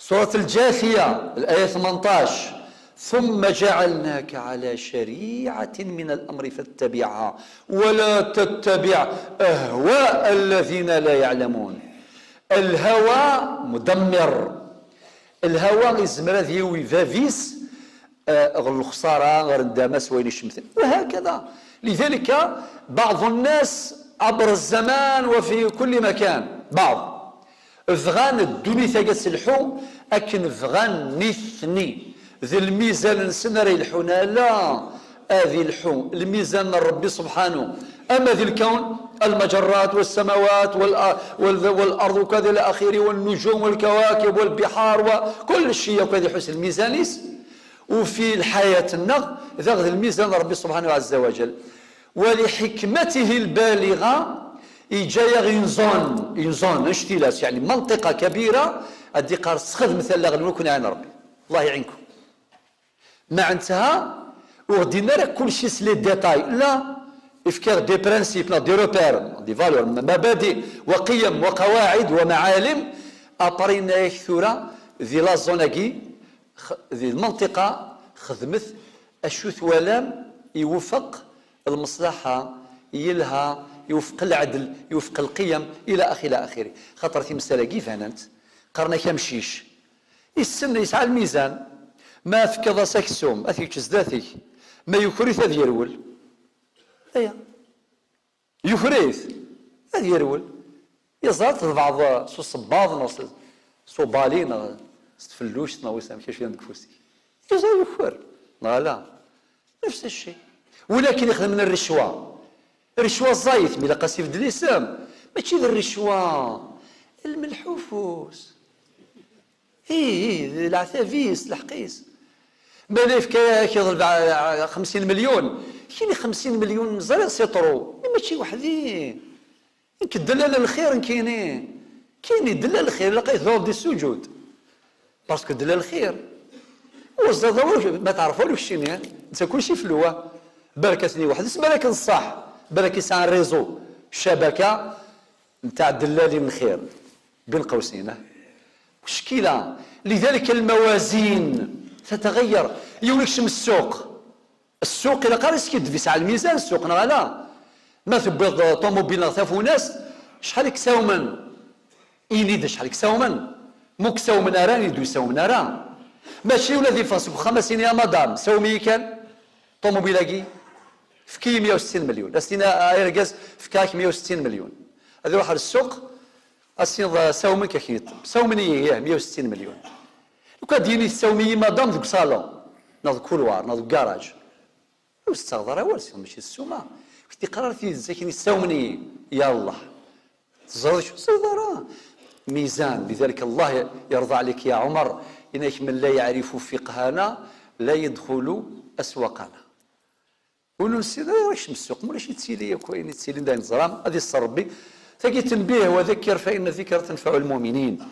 سورة الجاثية الآية 18: ثم جعلناك على شريعة من الأمر فاتبعها ولا تتبع أهواء الذين لا يعلمون. الهوى مدمر، الهوى يزمر هذه يفافيس غير الخسارة غير الدمس وين الشمثل وهكذا. لذلك بعض الناس عبر الزمان وفي كل مكان بعض فغان الدنيا ثقة سلحو أكن فغان نثني ذي الميزان نسنري الحونا لا هذه الحو الميزان ربي سبحانه. أما ذي الكون المجرات والسماوات والأرض وكذا إلى آخره والنجوم والكواكب والبحار وكل شيء وكذا حسن الميزانيس. وفي الحياة النغ ذا الميزان ربي سبحانه عز وجل ولحكمته البالغة إجاية ينزون اشتلاس يعني منطقة كبيرة أدي قار سخذ مثل لغن ونكون عن ربي الله يعينكم. مع انتهى وغدينا لك كل شيء سلي ديتاي لا إفكار دي برانسيب دي روبير دي فالور مبادئ وقيم وقواعد ومعالم أبرينا يكثورا ذي لازوناكي ذي المنطقة خدمت الشوث ولام يوفق المصلحة يلها يوفق العدل يوفق القيم إلى آخره. خاطر في مسألة كيف أنت قرنا كمشيش السن يسعى الميزان ما فكذا سكسوم أثيك جزداتك ما يكرث هذا يرول أيا يكرث هذا يرول يزارت بعض سو صباض سو بالين فلوش نوسام كيف يندكفوسي يزال يكفر لا نفس الشيء. ولكن يخدم من الرشوة الزايد ملا قاسي في الاسلام ماشي الرشوة الملحوفوس العثافيس الحقيس مالف كيضرب 50 مليون كاين 50 مليون زرع سيطرو ماشي وحدين يمكن دلال الخير كاينين دلال الخير لقيت ضرب دي السجود باسكو دلال الخير وزاد ما تعرفولوش شنو انت كلشي في اللوا بركتني واحد اسمها لك الصح بالك يسعى الريزو الشبكه نتاع دلالين الخير بين قوسين مشكله. لذلك الموازين تتغير يولكش من السوق الى قارس كيدفيس على الميزان السوق لا ما تبيض طوموبيل ثافو ناس شحال يكساو من ينيد شحال يكساو من مو كساو من اراني يدو يساو من اران ماشي ولا ذي فاسك 50 يا مدام ساومي كان طوموبيلاكي فكي 160 مليون اسينا ايرغاز فكاك 160 مليون هذا واحد السوق اسين ساومن كيخيط ساومني هي 160 مليون لو كان ديني ساومي مدام ذوك صالون ناض كولوار ناض كراج واستغفر وارسل ماشي السومه في قرار في زكيني ساومني يا الله تزرد شو صدرا ميزان. لذلك الله يرضى عليك يا عمر إنك من لا يعرف فقهنا لا يدخل أسواقنا. قولوا سيدي واش مسوق مولاش يتسيلي كوين يتسيلي داين الزرام هذه الصربي ثقي تنبيه وذكر فإن الذكر تنفع المؤمنين.